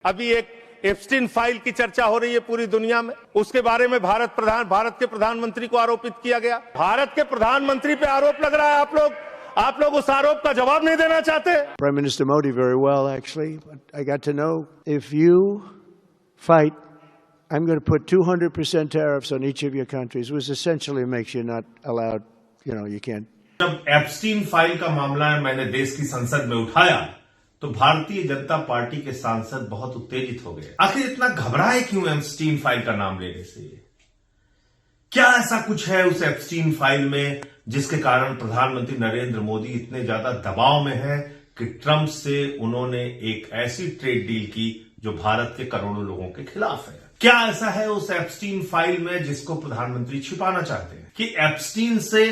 अभी एक Epstein file की चर्चा हो रही है पूरी दुनिया में। उसके बारे में भारत के प्रधानमंत्री को आरोपित किया गया। भारत के प्रधानमंत्री पे आरोप लग रहा है। आप लोग उस आरोप का जवाब नहीं देना चाहते। Prime Minister Modi very well, actually. But I got to know if you fight, I'm going to put 200% tariffs on each of your countries, which essentially makes you not allowed. You can't. जब Epstein file का मामला मैंने देश की संसद में उठाया तो भारतीय जनता पार्टी के सांसद बहुत उत्तेजित हो गए। आखिर इतना घबराए क्यों एप्स्टीन फाइल का नाम लेने से? क्या ऐसा कुछ है उस एप्स्टीन फाइल में जिसके कारण प्रधानमंत्री नरेंद्र मोदी इतने ज्यादा दबाव में है कि ट्रंप से उन्होंने एक ऐसी ट्रेड डील की जो भारत के करोड़ों लोगों के खिलाफ है? क्या ऐसा है उस एप्स्टीन फाइल में जिसको प्रधानमंत्री छिपाना चाहते हैं कि एप्स्टीन से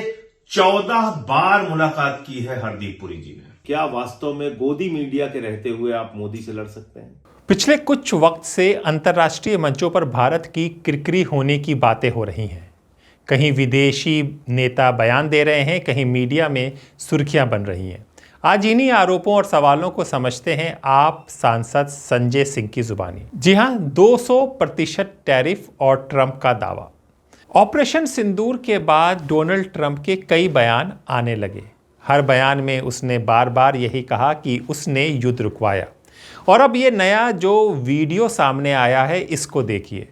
14 बार मुलाकात की है हरदीप पुरी जी ने? क्या वास्तव में गोदी मीडिया के रहते हुए आप मोदी से लड़ सकते हैं? पिछले कुछ वक्त से अंतर्राष्ट्रीय मंचों पर भारत की किरकिरी होने की बातें हो रही हैं। कहीं विदेशी नेता बयान दे रहे हैं, कहीं मीडिया में सुर्खियां बन रही हैं। आज इन्हीं आरोपों और सवालों को समझते हैं आप सांसद संजय सिंह की जुबानी। जी हां, 200% टैरिफ और ट्रंप का दावा। ऑपरेशन सिंदूर के बाद डोनाल्ड ट्रंप के कई बयान आने लगे। हर बयान में उसने बार बार यही कहा कि उसने युद्ध रुकवाया। और अब ये नया जो वीडियो सामने आया है, इसको देखिए।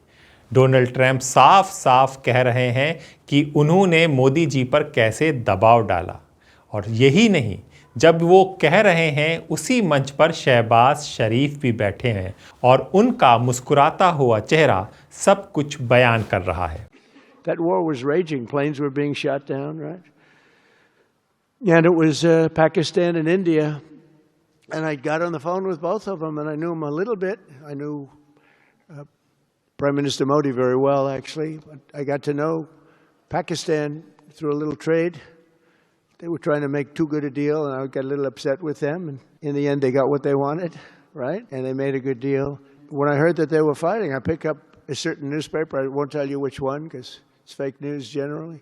डोनाल्ड ट्रंप साफ साफ कह रहे हैं कि उन्होंने मोदी जी पर कैसे दबाव डाला। और यही नहीं, जब वो कह रहे हैं उसी मंच पर शहबाज शरीफ भी बैठे हैं और उनका मुस्कुराता हुआ चेहरा सब कुछ बयान कर रहा है। That war was raging. Planes were being shot down, right? And it was Pakistan and India. And I got on the phone with both of them, and I knew them a little bit. I knew Prime Minister Modi very well, actually. But I got to know Pakistan through a little trade. They were trying to make too good a deal, and I got a little upset with them. And in the end, they got what they wanted, right? And they made a good deal. When I heard that they were fighting, I picked up a certain newspaper. I won't tell you which one because it's fake news generally.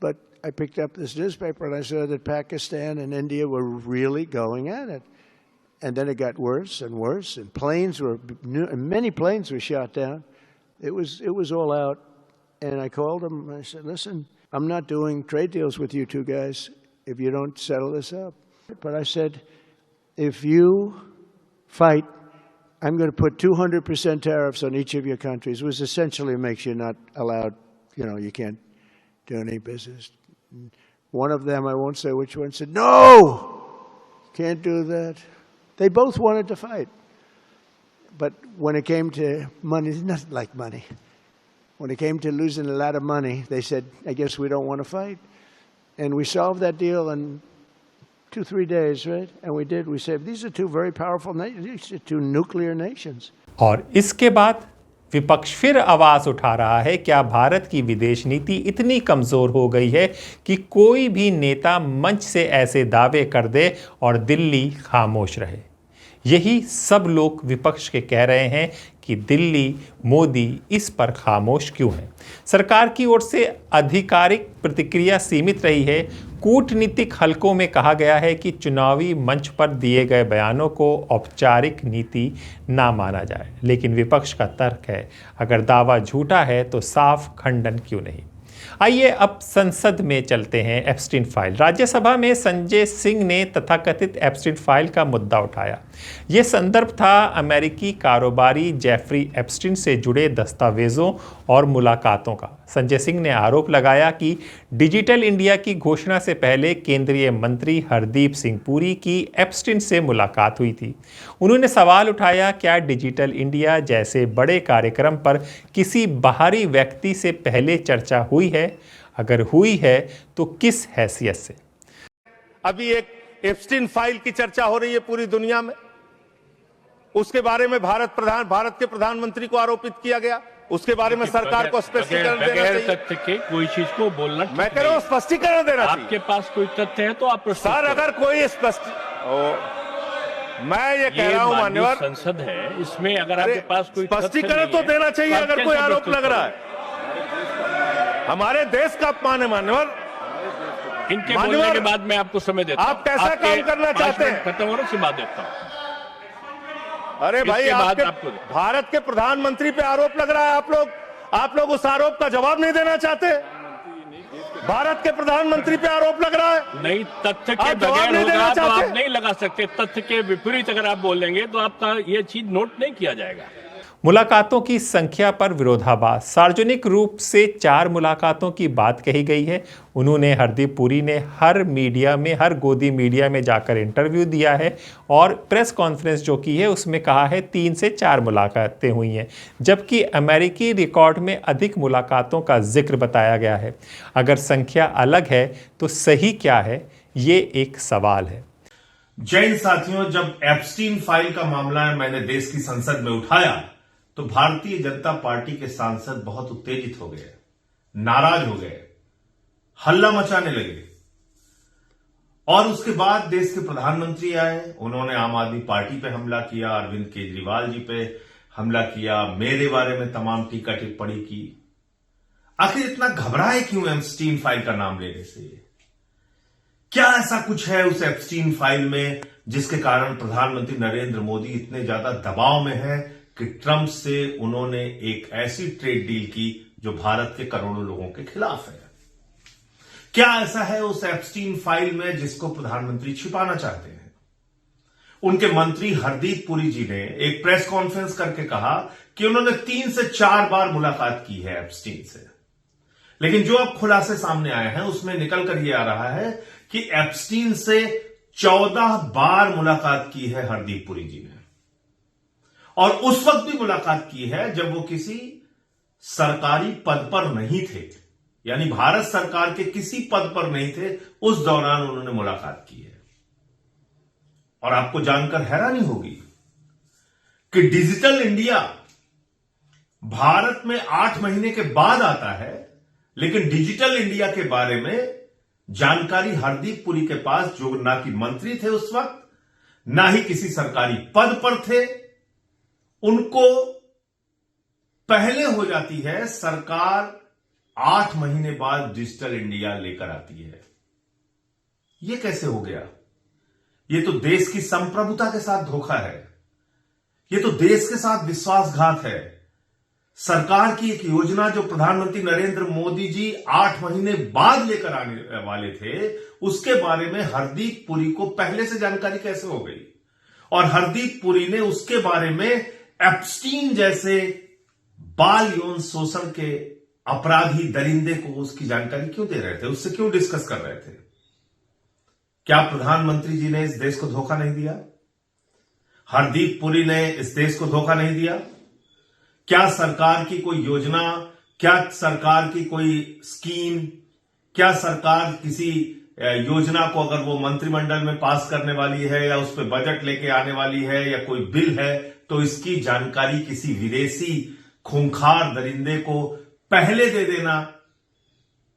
But I picked up this newspaper and I saw that Pakistan and India were really going at it. And then it got worse and worse, and many planes were shot down. It was all out. And I called them and I said, listen, I'm not doing trade deals with you two guys if you don't settle this up. But I said, if you fight, I'm going to put 200% tariffs on each of your countries, which essentially makes you not allowed, you can't do any business. One of them, I won't say which one, said, no, can't do that. They both wanted to fight. But when it came to money, it's not like money. When it came to losing a lot of money, they said, I guess we don't want to fight. And we solved that deal in 2-3 days, right? And we did. We said, these are two very powerful nations, these are two nuclear nations. और इसके बाद विपक्ष फिर आवाज उठा रहा है, क्या भारत की विदेश नीति इतनी कमजोर हो गई है कि कोई भी नेता मंच से ऐसे दावे कर दे और दिल्ली खामोश रहे? यही सब लोग विपक्ष के कह रहे हैं कि दिल्ली, मोदी इस पर खामोश क्यों है। सरकार की ओर से आधिकारिक प्रतिक्रिया सीमित रही है। कूटनीतिक हलकों में कहा गया है कि चुनावी मंच पर दिए गए बयानों को औपचारिक नीति ना माना जाए। लेकिन विपक्ष का तर्क है, अगर दावा झूठा है तो साफ खंडन क्यों नहीं। आइए अब संसद में चलते हैं। Epstein file. राज्यसभा में संजय सिंह ने तथाकथित एप्स्टीन फाइल का मुद्दा उठाया। यह संदर्भ था अमेरिकी कारोबारी जेफरी एप्स्टीन से जुड़े दस्तावेजों और मुलाकातों का। संजय सिंह ने आरोप लगाया कि डिजिटल इंडिया की घोषणा से पहले केंद्रीय मंत्री हरदीप सिंह पुरी की एप्स्टीन से मुलाकात हुई थी। उन्होंने सवाल उठाया, क्या डिजिटल इंडिया जैसे बड़े कार्यक्रम पर किसी बाहरी व्यक्ति से पहले चर्चा हुई है? अगर हुई है तो किस हैसियत से? अभी एक एप्स्टीन फाइल की चर्चा हो रही है पूरी दुनिया में। उसके बारे में भारत के प्रधानमंत्री को आरोपित किया गया। उसके बारे में सरकार को स्पष्टीकरण देना चाहिए। तथ्य के कोई चीज को बोलना, मैं कह रहा हूं स्पष्टीकरण देना चाहिए। आपके पास कोई तथ्य है तो आप सर, अगर कोई मैं ये कह रहा हूं मान्यवर, संसद है, इसमें अगर आपके पास कोई स्पष्टीकरण तो देना चाहिए। अगर कोई आरोप लग रहा है, हमारे देश का अपमान है मान्यवर। इनके बोलने के बाद मैं आपको समय देता हूं। आप कैसा काम करना चाहते हैं? खत्म होने से बाद देता हूं। अरे भाई इसके बाद आपके भारत के प्रधानमंत्री पे आरोप लग रहा है, आप लोग उस आरोप का जवाब नहीं देना चाहते। भारत के प्रधानमंत्री पे आरोप लग रहा है, नहीं, तथ्य के आप जवाब बगैर नहीं देना होगा तो चाहते? आप नहीं लगा सकते। तथ्य के विपरीत अगर आप बोलेंगे तो आपका ये चीज नोट नहीं किया जाएगा। मुलाकातों की संख्या पर विरोधाभास। सार्वजनिक रूप से 4 मुलाकातों की बात कही गई है। उन्होंने, हरदीप पुरी ने हर मीडिया में, हर गोदी मीडिया में जाकर इंटरव्यू दिया है और प्रेस कॉन्फ्रेंस जो की है उसमें कहा है 3 से 4 मुलाकातें हुई हैं, जबकि अमेरिकी रिकॉर्ड में अधिक मुलाकातों का जिक्र बताया गया है। अगर संख्या अलग है तो सही क्या है, ये एक सवाल है। जैन साथियों, जब एप्स्टीन फाइल का मामला मैंने देश की संसद में उठाया तो भारतीय जनता पार्टी के सांसद बहुत उत्तेजित हो गए, नाराज हो गए, हल्ला मचाने लगे। और उसके बाद देश के प्रधानमंत्री आए, उन्होंने आम आदमी पार्टी पे हमला किया, अरविंद केजरीवाल जी पे हमला किया, मेरे बारे में तमाम टीका टिप्पणी की। आखिर इतना घबराए क्यों एप्स्टीन फाइल का नाम लेने से? क्या ऐसा कुछ है उस एप्स्टीन फाइल में जिसके कारण प्रधानमंत्री नरेंद्र मोदी इतने ज्यादा दबाव में है कि ट्रंप से उन्होंने एक ऐसी ट्रेड डील की जो भारत के करोड़ों लोगों के खिलाफ है? क्या ऐसा है उस एप्स्टीन फाइल में जिसको प्रधानमंत्री छिपाना चाहते हैं? उनके मंत्री हरदीप पुरी जी ने एक प्रेस कॉन्फ्रेंस करके कहा कि उन्होंने 3 से 4 बार मुलाकात की है एप्स्टीन से। लेकिन जो अब खुलासे सामने आए हैं उसमें निकल कर यह आ रहा है कि एप्स्टीन से 14 बार मुलाकात की है हरदीप पुरी जी ने, और उस वक्त भी मुलाकात की है जब वो किसी सरकारी पद पर नहीं थे, यानी भारत सरकार के किसी पद पर नहीं थे, उस दौरान उन्होंने मुलाकात की है। और आपको जानकर हैरानी होगी कि डिजिटल इंडिया भारत में 8 महीने के बाद आता है, लेकिन डिजिटल इंडिया के बारे में जानकारी हरदीप पुरी के पास, जो ना कि मंत्री थे उस वक्त, ना ही किसी सरकारी पद पर थे, उनको पहले हो जाती है। सरकार 8 महीने बाद डिजिटल इंडिया लेकर आती है। यह कैसे हो गया? यह तो देश की संप्रभुता के साथ धोखा है, यह तो देश के साथ विश्वासघात है। सरकार की एक योजना जो प्रधानमंत्री नरेंद्र मोदी जी 8 महीने बाद लेकर आने वाले थे, उसके बारे में हरदीप पुरी को पहले से जानकारी कैसे हो गई? और हरदीप पुरी ने उसके बारे में एप्स्टीन जैसे बाल यौन शोषण के अपराधी दरिंदे को उसकी जानकारी क्यों दे रहे थे? उससे क्यों डिस्कस कर रहे थे? क्या प्रधानमंत्री जी ने इस देश को धोखा नहीं दिया? हरदीप पुरी ने इस देश को धोखा नहीं दिया? क्या सरकार की कोई योजना, क्या सरकार की कोई स्कीम, क्या सरकार किसी योजना को अगर वो मंत्रिमंडल में पास करने वाली है या उस पर बजट लेके आने वाली है या कोई बिल है, तो इसकी जानकारी किसी विदेशी खूंखार दरिंदे को पहले दे देना,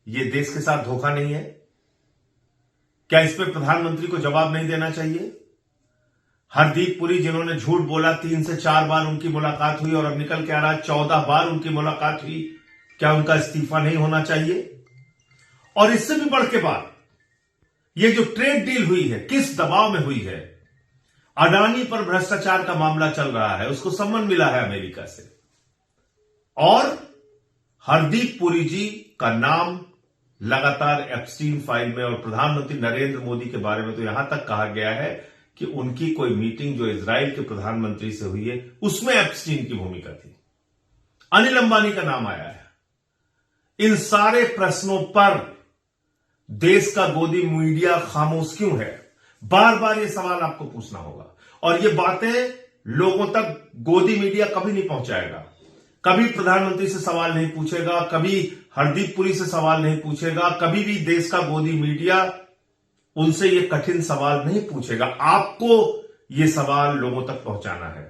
यह देश के साथ धोखा नहीं है? क्या इस पर प्रधानमंत्री को जवाब नहीं देना चाहिए? हरदीप पुरी जिन्होंने झूठ बोला, 3 से 4 बार उनकी मुलाकात हुई और अब निकल के आ रहा 14 बार उनकी मुलाकात हुई, क्या उनका इस्तीफा नहीं होना चाहिए? और इससे भी बढ़ के बात, ये जो ट्रेड डील हुई है, किस दबाव में हुई है? अडानी पर भ्रष्टाचार का मामला चल रहा है, उसको सम्मन मिला है अमेरिका से, और हरदीप पुरी जी का नाम लगातार एप्स्टीन फाइल में, और प्रधानमंत्री नरेंद्र मोदी के बारे में तो यहां तक कहा गया है कि उनकी कोई मीटिंग जो इजराइल के प्रधानमंत्री से हुई है उसमें एप्स्टीन की भूमिका थी। अनिल अंबानी का नाम आया है। इन सारे प्रश्नों पर देश का गोदी मीडिया खामोश क्यों है? बार बार ये सवाल आपको पूछना होगा, और ये बातें लोगों तक गोदी मीडिया कभी नहीं पहुंचाएगा। कभी प्रधानमंत्री से सवाल नहीं पूछेगा, कभी हरदीप पुरी से सवाल नहीं पूछेगा, कभी भी देश का गोदी मीडिया उनसे ये कठिन सवाल नहीं पूछेगा। आपको ये सवाल लोगों तक पहुंचाना है।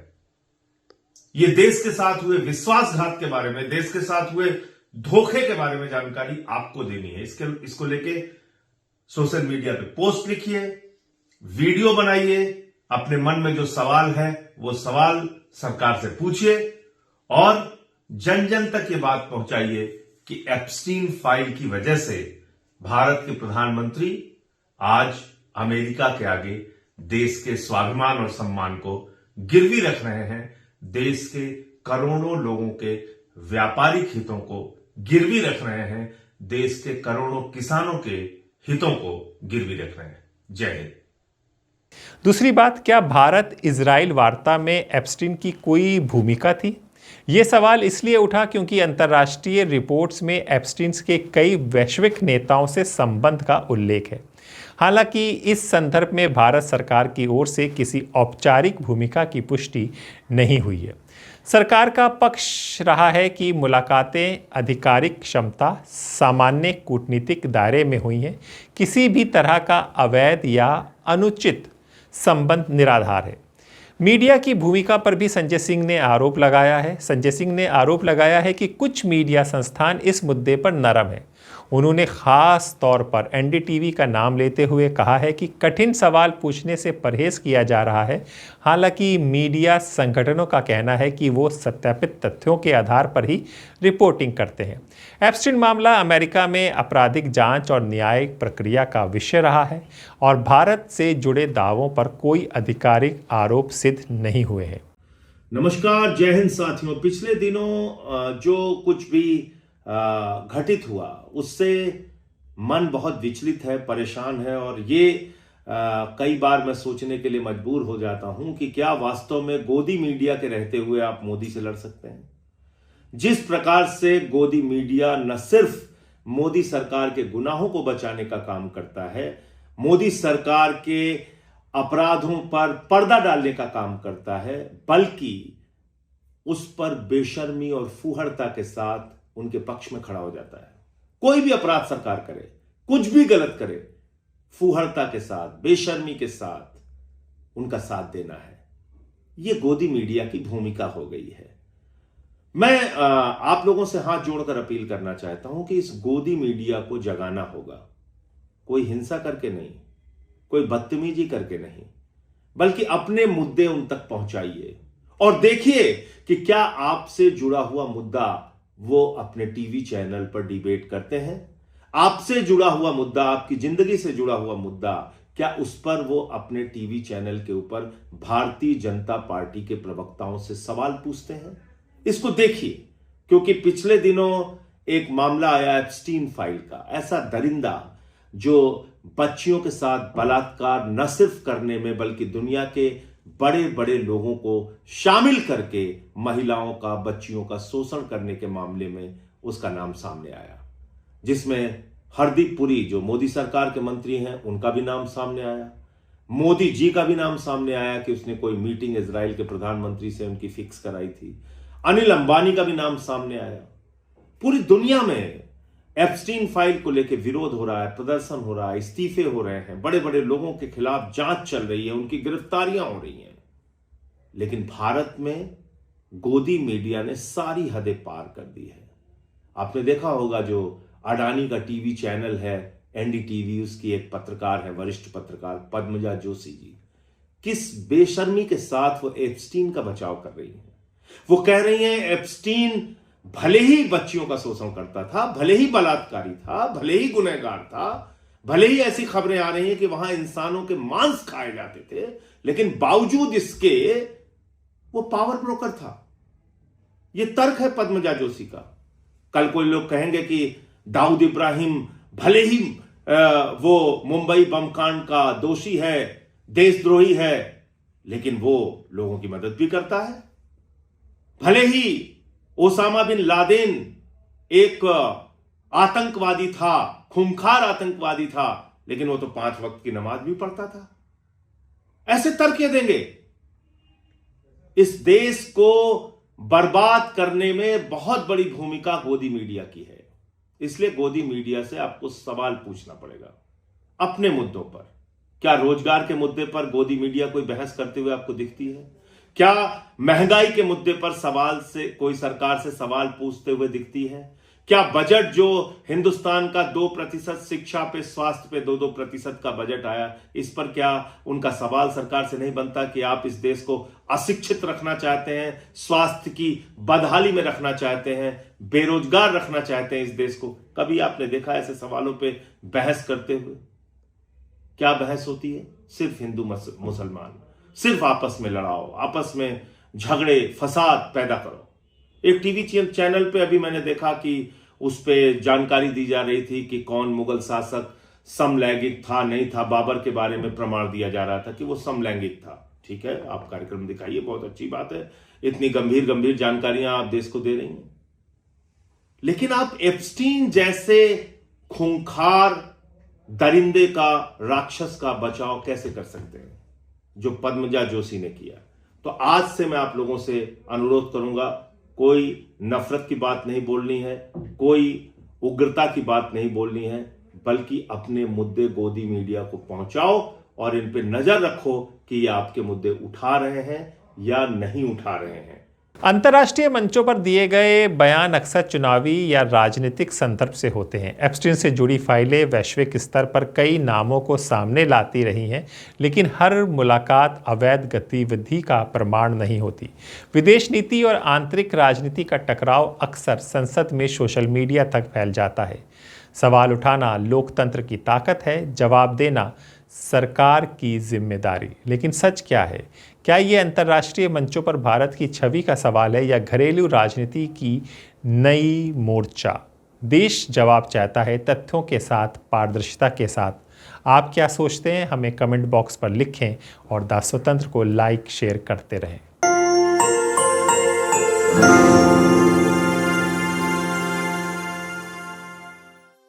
ये देश के साथ हुए विश्वासघात के बारे में, देश के साथ हुए धोखे के बारे में जानकारी आपको देनी है। इसको लेके सोशल मीडिया पे पोस्ट लिखिए, वीडियो बनाइए, अपने मन में जो सवाल है वो सवाल सरकार से पूछिए, और जन जन तक ये बात पहुंचाइए कि एप्स्टीन फाइल की वजह से भारत के प्रधानमंत्री आज अमेरिका के आगे देश के स्वाभिमान और सम्मान को गिरवी रख रहे हैं, देश के करोड़ों लोगों के व्यापारिक हितों को गिरवी रख रहे हैं, देश के करोड़ों किसानों के हितों को गिरवी रख रहे हैं। जय हिंद। दूसरी बात, क्या भारत इजराइल वार्ता में एप्स्टीन की कोई भूमिका थी? ये सवाल इसलिए उठा क्योंकि अंतर्राष्ट्रीय रिपोर्ट्स में एप्स्टीन के कई वैश्विक नेताओं से संबंध का उल्लेख है। हालांकि इस संदर्भ में भारत सरकार की ओर से किसी औपचारिक भूमिका की पुष्टि नहीं हुई है। सरकार का पक्ष रहा है कि मुलाकातें आधिकारिक क्षमता, सामान्य कूटनीतिक दायरे में हुई हैं, किसी भी तरह का अवैध या अनुचित संबंध निराधार है। मीडिया की भूमिका पर भी संजय सिंह ने आरोप लगाया है कि कुछ मीडिया संस्थान इस मुद्दे पर नरम है। उन्होंने खास तौर पर एनडीटीवी का नाम लेते हुए कहा है कि कठिन सवाल पूछने से परहेज किया जा रहा है। हालांकि मीडिया संगठनों का कहना है कि वो सत्यापित तथ्यों के आधार पर ही रिपोर्टिंग करते हैं। एप्स्टीन मामला अमेरिका में आपराधिक जांच और न्यायिक प्रक्रिया का विषय रहा है और भारत से जुड़े दावों पर कोई आधिकारिक आरोप सिद्ध नहीं हुए हैं। नमस्कार, जय हिंद साथियों। पिछले दिनों जो कुछ भी घटित हुआ उससे मन बहुत विचलित है, परेशान है और ये कई बार मैं सोचने के लिए मजबूर हो जाता हूं कि क्या वास्तव में गोदी मीडिया के रहते हुए आप मोदी से लड़ सकते हैं? जिस प्रकार से गोदी मीडिया न सिर्फ मोदी सरकार के गुनाहों को बचाने का काम करता है, मोदी सरकार के अपराधों पर पर्दा डालने का काम करता है, बल्कि उस पर बेशर्मी और फूहड़ता के साथ उनके पक्ष में खड़ा हो जाता है। कोई भी अपराध सरकार करे, कुछ भी गलत करे, फूहड़ता के साथ, बेशर्मी के साथ उनका साथ देना है। यह गोदी मीडिया की भूमिका हो गई है। मैं आप लोगों से हाथ जोड़कर अपील करना चाहता हूं कि इस गोदी मीडिया को जगाना होगा। कोई हिंसा करके नहीं, कोई बदतमीजी करके नहीं, बल्कि अपने मुद्दे उन तक पहुंचाइए और देखिए कि क्या आपसे जुड़ा हुआ मुद्दा वो अपने टीवी चैनल पर डिबेट करते हैं। आपसे जुड़ा हुआ मुद्दा, आपकी जिंदगी से जुड़ा हुआ मुद्दा, क्या उस पर वो अपने टीवी चैनल के ऊपर भारतीय जनता पार्टी के प्रवक्ताओं से सवाल पूछते हैं? इसको देखिए, क्योंकि पिछले दिनों एक मामला आया एप्स्टीन फाइल का। ऐसा दरिंदा जो बच्चियों के साथ बलात्कार न सिर्फ करने में बल्कि दुनिया के बड़े बड़े लोगों को शामिल करके महिलाओं का, बच्चियों का शोषण करने के मामले में उसका नाम सामने आया, जिसमें हरदीप पुरी जो मोदी सरकार के मंत्री हैं उनका भी नाम सामने आया, मोदी जी का भी नाम सामने आया कि उसने कोई मीटिंग इजराइल के प्रधानमंत्री से उनकी फिक्स कराई थी, अनिल अंबानी का भी नाम सामने आया। पूरी दुनिया में एप्स्टीन फाइल को लेकर विरोध हो रहा है, प्रदर्शन हो रहा है, इस्तीफे हो रहे हैं, बड़े बड़े लोगों के खिलाफ जांच चल रही है, उनकी गिरफ्तारियां हो रही हैं। लेकिन भारत में गोदी मीडिया ने सारी हदें पार कर दी है। आपने देखा होगा जो अडानी का टीवी चैनल है एनडीटीवी, उसकी एक पत्रकार है, वरिष्ठ पत्रकार पद्मजा जोशी जी, किस बेशर्मी के साथ वो एप्स्टीन का बचाव कर रही है। वो कह रही हैं एप्स्टीन भले ही बच्चियों का शोषण करता था, भले ही बलात्कारी था, भले ही गुनहगार था, भले ही ऐसी खबरें आ रही हैं कि वहां इंसानों के मांस खाए जाते थे, लेकिन बावजूद इसके वो पावर ब्रोकर था। ये तर्क है पद्मजा जोशी का। कल कोई लोग कहेंगे कि दाऊद इब्राहिम भले ही वो मुंबई बम कांड का दोषी है, देशद्रोही है, लेकिन वो लोगों की मदद भी करता है। भले ही ओसामा बिन लादेन एक आतंकवादी था, खूंखार आतंकवादी था, लेकिन वो तो 5 वक्त की नमाज भी पढ़ता था। ऐसे तर्क देंगे। इस देश को बर्बाद करने में बहुत बड़ी भूमिका गोदी मीडिया की है। इसलिए गोदी मीडिया से आपको सवाल पूछना पड़ेगा अपने मुद्दों पर। क्या रोजगार के मुद्दे पर गोदी मीडिया कोई बहस करते हुए आपको दिखती है? क्या महंगाई के मुद्दे पर कोई सरकार से सवाल पूछते हुए दिखती है? क्या बजट जो हिंदुस्तान का 2%, शिक्षा पे, स्वास्थ्य पे 2% का बजट आया, इस पर क्या उनका सवाल सरकार से नहीं बनता कि आप इस देश को अशिक्षित रखना चाहते हैं, स्वास्थ्य की बदहाली में रखना चाहते हैं, बेरोजगार रखना चाहते हैं इस देश को? कभी आपने देखा ऐसे सवालों पे बहस करते हुए? क्या बहस होती है? सिर्फ हिंदू मुसलमान। सिर्फ आपस में लड़ाओ, आपस में झगड़े फसाद पैदा करो। एक टीवी चैनल पे अभी मैंने देखा कि उस पे जानकारी दी जा रही थी कि कौन मुगल शासक समलैंगिक था नहीं था। बाबर के बारे में प्रमाण दिया जा रहा था कि वो समलैंगिक था। ठीक है, आप कार्यक्रम दिखाइए, बहुत अच्छी बात है, इतनी गंभीर गंभीर जानकारियां आप देश को दे रही हैं। लेकिन आप एप्स्टीन जैसे खूंखार दरिंदे का, राक्षस का बचाव कैसे कर सकते हैं जो पद्मजा जोशी ने किया? तो आज से मैं आप लोगों से अनुरोध करूंगा, कोई नफरत की बात नहीं बोलनी है, कोई उग्रता की बात नहीं बोलनी है, बल्कि अपने मुद्दे गोदी मीडिया को पहुंचाओ और इन पे नजर रखो कि ये आपके मुद्दे उठा रहे हैं या नहीं उठा रहे हैं। अंतर्राष्ट्रीय मंचों पर दिए गए बयान अक्सर चुनावी या राजनीतिक संदर्भ से होते हैं। एप्स्टीन से जुड़ी फाइलें वैश्विक स्तर पर कई नामों को सामने लाती रही हैं, लेकिन हर मुलाकात अवैध गतिविधि का प्रमाण नहीं होती। विदेश नीति और आंतरिक राजनीति का टकराव अक्सर संसद में सोशल मीडिया तक फैल जाता है। सवाल उठाना लोकतंत्र की ताकत है, जवाब देना सरकार की जिम्मेदारी। लेकिन सच क्या है? क्या ये अंतर्राष्ट्रीय मंचों पर भारत की छवि का सवाल है या घरेलू राजनीति की नई मोर्चा? देश जवाब चाहता है, तथ्यों के साथ, पारदर्शिता के साथ। आप क्या सोचते हैं? हमें कमेंट बॉक्स पर लिखें और द स्वतंत्र को लाइक शेयर करते रहें।